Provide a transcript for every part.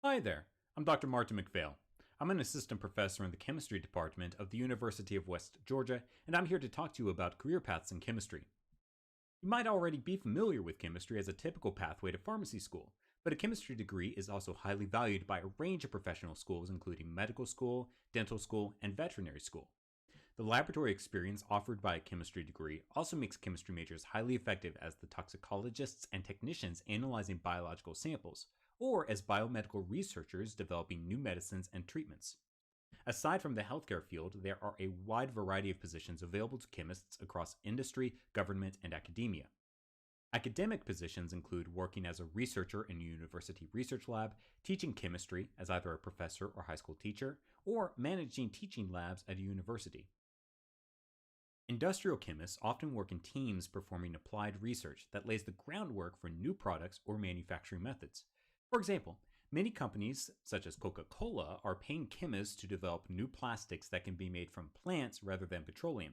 Hi there, I'm Dr. Martin McPhail. I'm an assistant professor in the chemistry department of the University of West Georgia, and I'm here to talk to you about career paths in chemistry. You might already be familiar with chemistry as a typical pathway to pharmacy school, but a chemistry degree is also highly valued by a range of professional schools, including medical school, dental school, and veterinary school. The laboratory experience offered by a chemistry degree also makes chemistry majors highly effective as the toxicologists and technicians analyzing biological samples, or as biomedical researchers developing new medicines and treatments. Aside from the healthcare field, there are a wide variety of positions available to chemists across industry, government, and academia. Academic positions include working as a researcher in a university research lab, teaching chemistry as either a professor or high school teacher, or managing teaching labs at a university. Industrial chemists often work in teams performing applied research that lays the groundwork for new products or manufacturing methods. For example, many companies, such as Coca Cola, are paying chemists to develop new plastics that can be made from plants rather than petroleum.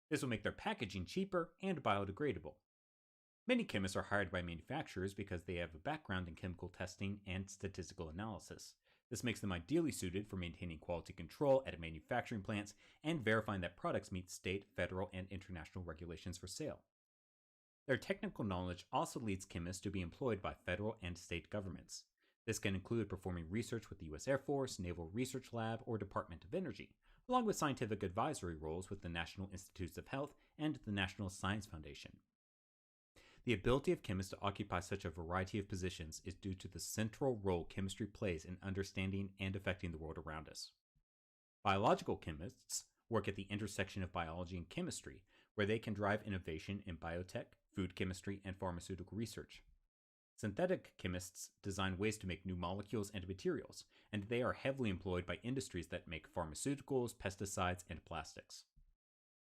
This will make their packaging cheaper and biodegradable. Many chemists are hired by manufacturers because they have a background in chemical testing and statistical analysis. This makes them ideally suited for maintaining quality control at manufacturing plants and verifying that products meet state, federal, and international regulations for sale. Their technical knowledge also leads chemists to be employed by federal and state governments. This can include performing research with the U.S. Air Force, Naval Research Lab, or Department of Energy, along with scientific advisory roles with the National Institutes of Health and the National Science Foundation. The ability of chemists to occupy such a variety of positions is due to the central role chemistry plays in understanding and affecting the world around us. Biological chemists work at the intersection of biology and chemistry, where they can drive innovation in biotech, food chemistry, and pharmaceutical research. Synthetic chemists design ways to make new molecules and materials, and they are heavily employed by industries that make pharmaceuticals, pesticides, and plastics.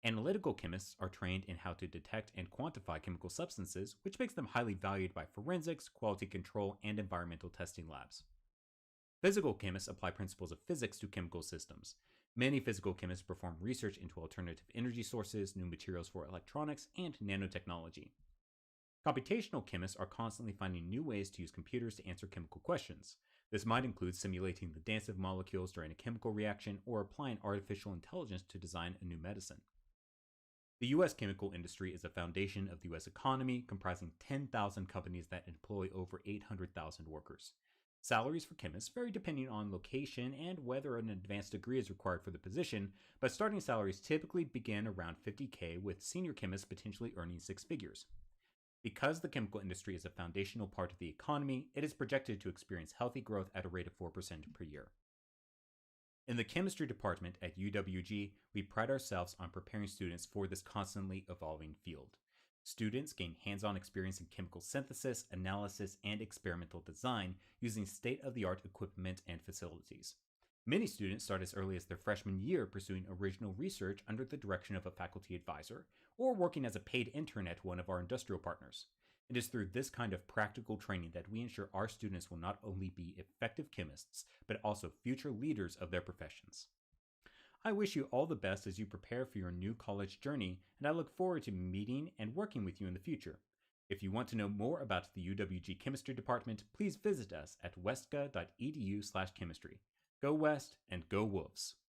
Analytical chemists are trained in how to detect and quantify chemical substances, which makes them highly valued by forensics, quality control, and environmental testing labs. Physical chemists apply principles of physics to chemical systems. Many physical chemists perform research into alternative energy sources, new materials for electronics, and nanotechnology. Computational chemists are constantly finding new ways to use computers to answer chemical questions. This might include simulating the dance of molecules during a chemical reaction or applying artificial intelligence to design a new medicine. The U.S. chemical industry is the foundation of the U.S. economy, comprising 10,000 companies that employ over 800,000 workers. Salaries for chemists vary depending on location and whether an advanced degree is required for the position, but starting salaries typically begin around $50,000, with senior chemists potentially earning six figures. Because the chemical industry is a foundational part of the economy, it is projected to experience healthy growth at a rate of 4% per year. In the chemistry department at UWG, we pride ourselves on preparing students for this constantly evolving field. Students gain hands-on experience in chemical synthesis, analysis, and experimental design using state-of-the-art equipment and facilities. Many students start as early as their freshman year pursuing original research under the direction of a faculty advisor, or working as a paid intern at one of our industrial partners. It is through this kind of practical training that we ensure our students will not only be effective chemists, but also future leaders of their professions. I wish you all the best as you prepare for your new college journey, and I look forward to meeting and working with you in the future. If you want to know more about the UWG Chemistry Department, please visit us at westga.edu/chemistry. Go West and go Wolves!